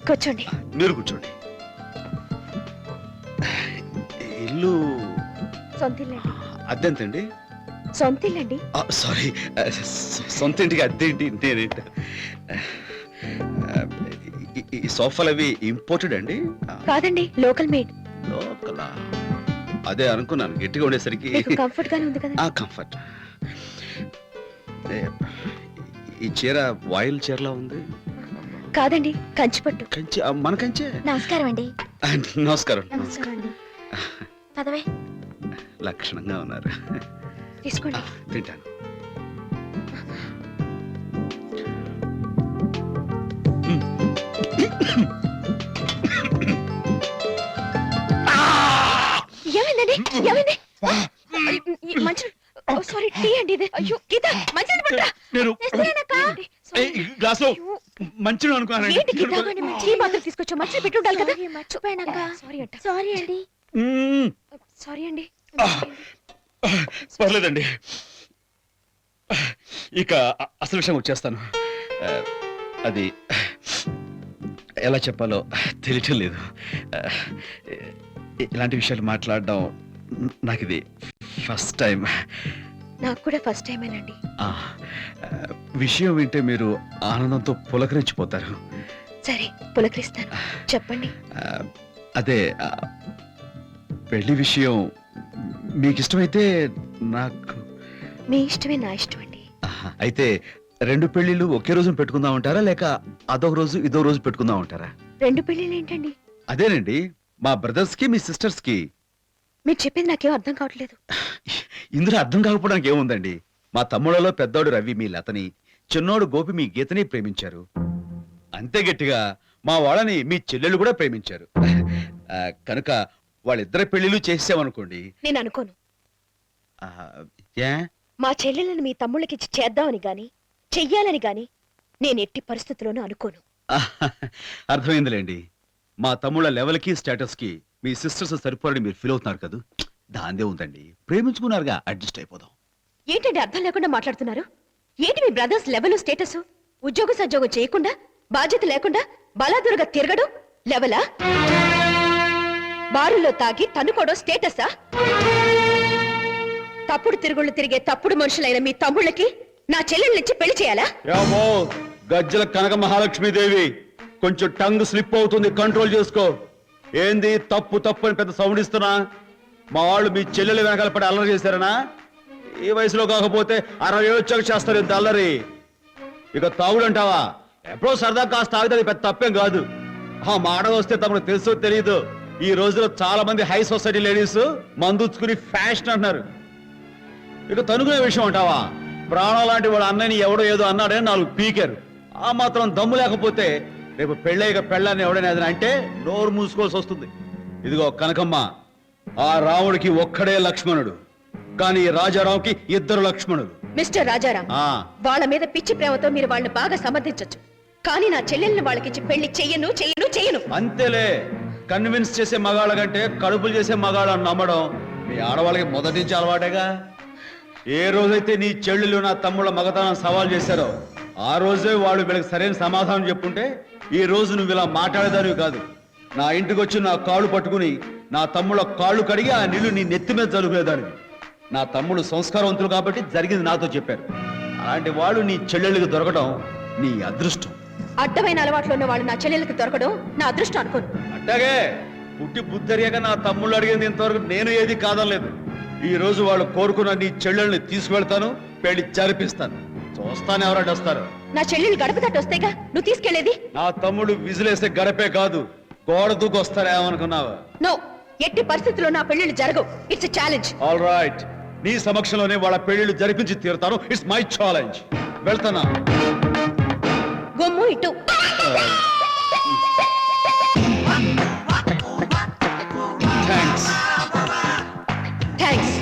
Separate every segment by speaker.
Speaker 1: కూర్చోండి.
Speaker 2: మీరు కూర్చోండి. ఇల్లు
Speaker 1: సొంతిల్లండి.
Speaker 2: అద్దెంతండి?
Speaker 1: సొంతిల్లండి.
Speaker 2: సారీ, సొంత ఇంటికి అద్దె ఏంటి? నేనేంటి ఈ సోఫాలు అవి ఇంపోర్టెడ్ అండి?
Speaker 1: కాదండి, లోకల్ మేడ్.
Speaker 2: లోకలా? అదే అనుకున్నాను, గట్టిగా ఉండేసరికి.
Speaker 1: కంఫర్ట్ గానే ఉంది కదా?
Speaker 2: కంఫర్ట్. ఈ చీర వాయిల్ చీరలా ఉంది.
Speaker 1: కాదండి, కంచిపట్టు.
Speaker 2: కంచి? మన కంచే.
Speaker 1: నమస్కారం అండి.
Speaker 2: నమస్కారం.
Speaker 1: నమస్కారం అండి. పదవే.
Speaker 2: లక్షణంగా ఉన్నారు.
Speaker 1: తీసుకోండి.
Speaker 2: తింటాను.
Speaker 1: ఏమైందండి? ఏమైంది? మంచి సారీ, టీ అండి ఇది. అయ్యో గీత, మంచి
Speaker 2: నేను గ్లాసులో మంచిగా అనుకున్నాను.
Speaker 1: ఏంటి గీత, టీ మాత్రం తీసుకొచ్చా, మంచి పెట్టి ఉండాలి కదా. మర్చిపోయానక్క. సారీ అంట. సారీ అండి. సారీ అండి.
Speaker 2: పర్లేదండి. ఇక అసలు విషయం వచ్చేస్తాను. అది ఎలా చెప్పాలో తెలియటం లేదు. ఇలాంటి విషయాలు మాట్లాడడం నాకు ఇది ఫస్ట్ టైం.
Speaker 1: నాకు కూడా ఫస్ట్ టైమేనండి.
Speaker 2: విషయం వింటే మీరు ఆనందంతో పులకరించిపోతారు.
Speaker 1: సరే, పులకరిస్తాను. చెప్పండి.
Speaker 2: అదే పెళ్లి విషయం మీకు ఇష్టమైతే నాకు.
Speaker 1: మీ ఇష్టమే నా ఇష్టం అండి.
Speaker 2: అయితే 2 పెళ్లిళ్ళు ఒకే రోజు పెట్టుకుందాం అంటారా, లేక అదొక రోజు ఇదో రోజు పెట్టుకుందాం అంటారా?
Speaker 1: 2 పెళ్లిళ్ళు ఏంటండి?
Speaker 2: అదేనండి, మా బ్రదర్స్ కి మీ సిస్టర్స్ కి.
Speaker 1: మీరు చెప్పింది నాకేం అర్థం కావట్లేదు.
Speaker 2: ఇందులో అర్థం కాకపోవడానికి ఏముందండి? మా తమ్ముళ్ళలో పెద్దోడు రవి మీ లతని, చిన్నోడు గోపి మీ గీతని ప్రేమించారు. అంతే గట్టిగా మా వాళ్ళని మీ చెల్లెళ్ళు కూడా ప్రేమించారు. కనుక వాళ్ళిద్దరి పెళ్లిళ్ళు చేసామనుకోండి.
Speaker 1: నేను అనుకోను.
Speaker 2: ఏ?
Speaker 1: మా చెల్లెలను మీ తమ్ముళ్ళకిచ్చి చేద్దామని గాని, చెయ్యాలని గాని నేను ఎట్టి పరిస్థితుల్లోనూ అనుకోను.
Speaker 2: అర్థమైందిలేండి. మా తమ్ముళ్ళ లెవెల్కి స్టేటస్ కి మీ సిస్టర్స్ సరిపోరని మీరు ఫీల్ అవుతున్నారు కదా. దాందే ఉందండి, ప్రేమించుకున్నారుగా, అడ్జస్ట్ అయిపోదాం.
Speaker 1: ఏంటంటే అర్థం లేకుండా మాట్లాడుతున్నారు? ఏంటి మీ బ్రదర్స్ లెవెల్ స్టేటస్? ఉద్యోగ సద్యోగం చేయకుండా, బాధ్యత లేకుండా బలాదురుగా తిరగడం లెవెలా? బారుల్లో తాగి తన్నుకోవడం స్టేటసా? తప్పుడు తిరుగుళ్ళు తిరిగే తప్పుడు మనుషులైన మీ తమ్ముళ్ళకి నా చెల్లెళ్ళనిచ్చి పెళ్లి చేయాలా?
Speaker 2: గజ్జల కనక మహాలక్ష్మీదేవి, కొంచెం టంగ్ స్లిప్ అవుతుంది, కంట్రోల్ చేసుకో. ఏంది తప్పు తప్పు అని పెద్ద సౌండ్ ఇస్తున్నా? మా వాళ్ళు మీ చెల్లెలు వెనకాల పడి అల్లరి చేశారనా? ఈ వయసులో కాకపోతే 60 ఏళ్ళు వచ్చాక చేస్తారు ఇంత అల్లరి. ఇక తాగుడు అంటావా? ఎప్పుడో సరదా కాస్త తాగితే అది పెద్ద తప్పేం కాదు. మాట వస్తే తమకు తెలుసో తెలియదు, ఈ రోజులో చాలా మంది హై సొసైటీ లేడీస్ మందుచ్చుకుని ఫ్యాషన్ అంటున్నారు. ఇక తనుకునే విషయం అంటావా? ప్రాణం లాంటి వాడు అన్నని ఎవడో ఏదో అన్నాడని 4 పీకారు. ఆ మాత్రం దమ్ము లేకపోతే రేపు పెళ్ళయ్యక పెళ్ళాన్ని ఎవడైనా ఏదైనా అంటే నోరు మూసుకోవాల్సి వస్తుంది. ఇదిగో కనకమ్మ, ఆ రాముడికి ఒక్కడే లక్ష్మణుడు, కానీ రాజారావుకి 2 లక్ష్మణులు.
Speaker 1: మిస్టర్ రాజారాం, వాళ్ళ మీద పిచ్చి ప్రేమతో మీరు వాళ్ళని బాగా సమర్థించొచ్చు, కానీ నా చెల్లెల్ని వాళ్ళకిచ్చి పెళ్లి చెయ్యను చెయ్యను చెయ్యను.
Speaker 2: అంతేలే, కన్విన్స్ చేసే మగాళ్ళ కంటే కడుపులు చేసే మగాళ్ళని నమ్మడం మీ ఆడవాళ్ళకి మొదటి నుంచి అలవాటేగా. ఏ రోజైతే నీ చెల్లెలు నా తమ్ముళ్ళ మగతనం సవాల్ చేశారో ఆ రోజే వాళ్ళు వీళ్ళకి సరైన సమాధానం చెప్పుంటే ఈ రోజు నువ్వు ఇలా మాట్లాడేదానివి కాదు. నా ఇంటికి వచ్చి నా కాళ్ళు పట్టుకుని నా తమ్ముళ్ళ కాళ్ళు కడిగి ఆ నీళ్లు నీ నెత్తి మీద జరుగులేదానివి. నా తమ్ముడు సంస్కారవంతులు కాబట్టి జరిగింది నాతో చెప్పారు. అలాంటి వాడు నీ చెల్లెళ్ళకి దొరకడం నీ అదృష్టం.
Speaker 1: అడ్డమైన అలవాట్లు ఉన్న వాళ్ళు నా చెల్లెళ్ళకి దొరకడం నా అదృష్టం అనుకోను.
Speaker 2: అట్టాగే పుట్టి బుద్ధరియాక నా తమ్ముళ్ళు అడిగింది ఇంతవరకు నేను ఏది కాదనలేదు. ఈ రోజు వాళ్ళు కోరుకున్న నీ చెల్లెల్ని తీసుకువెళ్తాను, పెళ్లి జరిపిస్తాను. చూస్తాను ఎవరంటే వస్తారు.
Speaker 1: నా చెల్లెలు గడప తట్టు వస్తేగా నువ్వు తీసుకెళ్లేది.
Speaker 2: నా తమ్ముడు విజిలేసే గడపే కాదు, గోడ దూకు వస్తారేమనుకున్నావా?
Speaker 1: నో, ఎట్టి పరిస్థితుల్లో నా పెళ్లిళ్ళు జరగవు. It's a challenge.
Speaker 2: All right, నీ సమక్షంలోనే వాళ్ళ పెళ్లిళ్ళు జరిపించి తీరుతాను. It's my challenge. వెళ్తానా?
Speaker 1: గొమ్ము ఇటు.
Speaker 2: థ్యాంక్స్.
Speaker 1: థ్యాంక్స్.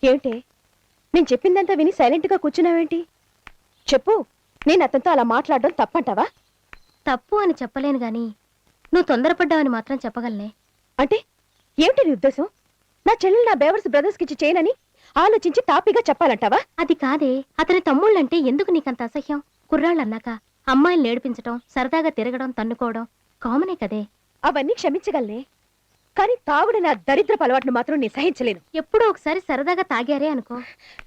Speaker 1: ఏమిటి, నేను చెప్పిందంతా విని సైలెంట్ గా కూర్చున్నావేంటి? చెప్పు, నేను అతనితో అలా మాట్లాడడం తప్పంటావా?
Speaker 3: తప్పు అని చెప్పలేను గాని నువ్వు తొందరపడ్డావని మాత్రం చెప్పగలనే.
Speaker 1: అంటే ఏమిటి నీ ఉద్దేశం? నా చెల్లెలు నా బేవర్స్ బ్రదర్స్ కి ఇచ్చి చేయనని ఆలోచించి తాపీగా చెప్పాలంటావా?
Speaker 3: అది కాదే, అతని తమ్ముళ్ళంటే ఎందుకు నీకంత అసహ్యం? కుర్రాళ్ళన్నాక అమ్మాయిలు నేర్పించడం, సరదాగా తిరగడం, తన్నుకోవడం కామనే కదే.
Speaker 1: అవన్నీ క్షమించగలనే, కానీ తాగుడు నా దరిద్రపు అలవాటును మాత్రం నేను సహించలేను.
Speaker 3: ఎప్పుడో ఒకసారి సరదాగా తాగారే అనుకో.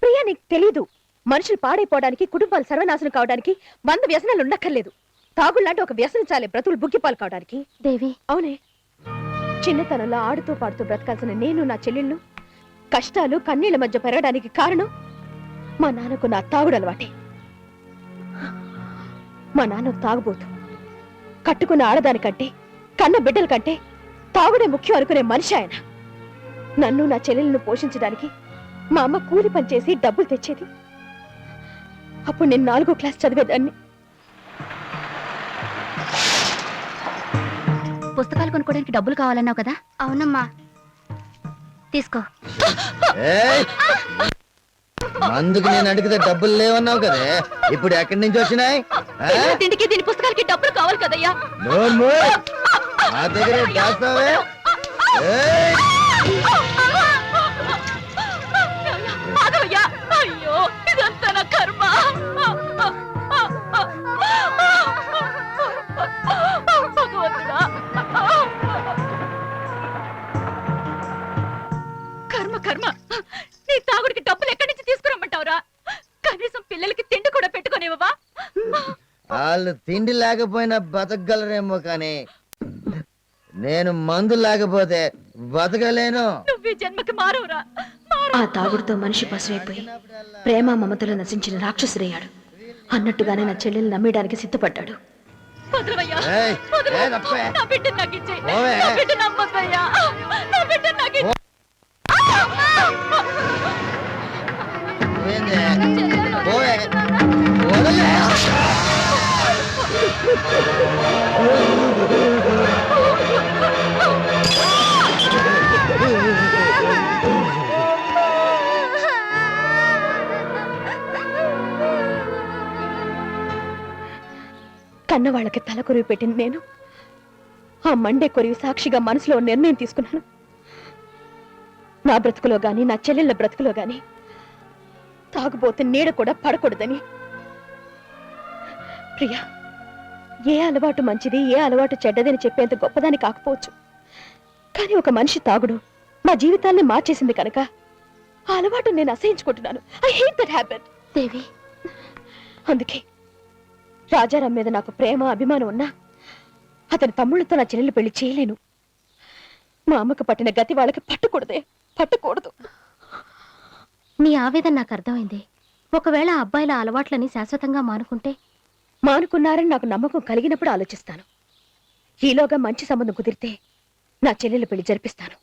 Speaker 1: ప్రియా, నీకు తెలీదు, మనుషులు పాడైపోవడానికి, కుటుంబాలు సర్వనాశనం కావడానికి 100 వ్యసనాలు ఉండక్కర్లేదు. తాగుళ్లాంటి ఒక వ్యసనం చాలే బ్రతులు బుగ్గిపాలు కావడానికి.
Speaker 3: దేవి,
Speaker 1: అవునే, చిన్నతనంలో ఆడుతూ పాడుతూ బ్రతకాల్సిన నేను, నా చెల్లెళ్ళు కష్టాలు కన్నీళ్ల మధ్య పెరగడానికి కారణం మా నాన్నకు నా తాగుడు అలవాటే. మా నాన్న తాగుబోతు. కట్టుకున్న ఆడదానికంటే, కన్న బిడ్డల కంటే తాగుడే ముఖ్యం అనుకునే మనిషి ఆయన. నన్ను నా చెల్లెలను పోషించడానికి మా అమ్మ కూలి పనిచేసి డబ్బులు తెచ్చేది. అప్పుడు నేను 4వ క్లాస్ చదివేదాన్ని.
Speaker 3: పుస్తకాలు కొనుక్కోడానికి డబ్బులు కావాలన్నావు కదా? అవునమ్మా, తీసుకో.
Speaker 4: అందుకు నేను అడిగితే డబ్బులు లేవన్నావు కదే, ఇప్పుడు ఎక్కడి నుంచి వచ్చినాయి?
Speaker 1: తిండికి దీని పుస్తకాలకి డబ్బులు కావాలి కదయ్యా.
Speaker 4: మా దగ్గర దాస్తావే.
Speaker 1: అయ్యో, ఇదంతా నా కర్మ. భగవంతుడా, కర్మ కర్మ. నీ తాగుడికి డబ్బులు ఎక్కడి నుంచి తీసుకురమ్మంటావురా? కనీసం పిల్లలకి తిండి కూడా పెట్టుకోనివ్వవా?
Speaker 4: వాళ్ళు తిండి లేకపోయినా బతకగలరేమో కానీ నేను మందు లేకపోతే బతకలేను.
Speaker 1: నువ్వు ఈ జన్మకి మారవురా. ఆ తాగుడుతో మనిషి పశువైపోయి ప్రేమ మమతలు నశించిన రాక్షసుడయ్యాడు. అన్నట్టుగానే నా చెల్లెలు నమ్మేయడానికి సిద్ధపడ్డాడు.
Speaker 4: ఏయ్, ఏ తప్పే. పోవే. నువ్వేంది? పోవే. వదలే.
Speaker 1: కన్న వాళ్ళకి తల కొరివి పెట్టింది నేను. ఆ మండే కొరివి సాక్షిగా మనసులో నిర్ణయం తీసుకున్నాను. నా బ్రతుకులో గాని, నా చెల్లెళ్ళ బ్రతుకులో గాని తాగుబోతే నీడ కూడా పడకూడదని. ప్రియా, ఏ అలవాటు మంచిది, ఏ అలవాటు చెడ్డదని చెప్పేంత గొప్పదాని కాకపోవచ్చు, కానీ ఒక మనిషి తాగుడు మా జీవితాన్ని మార్చేసింది కనుక ఆ అలవాటు నేను అసహించుకుంటున్నాను. I hate that habit.
Speaker 3: Devi,
Speaker 1: అందుకే రాజారాం మీద నాకు ప్రేమ, అభిమానం ఉన్నా అతని తమ్ముళ్ళతో నా చెల్లెలు పెళ్లి చేయలేను. మా అమ్మకు పట్టిన గతి వాళ్ళకి పట్టకూడదు.
Speaker 3: నీ ఆవేదన నాకు అర్థమైంది. ఒకవేళ ఆ అబ్బాయిల అలవాట్లని శాశ్వతంగా
Speaker 1: మానుకున్నారని నాకు నమ్మకం కలిగినప్పుడు ఆలోచిస్తాను. ఈలోగా మంచి సంబంధం కుదిరితే నా చెల్లెలు పెళ్లి జరిపిస్తాను.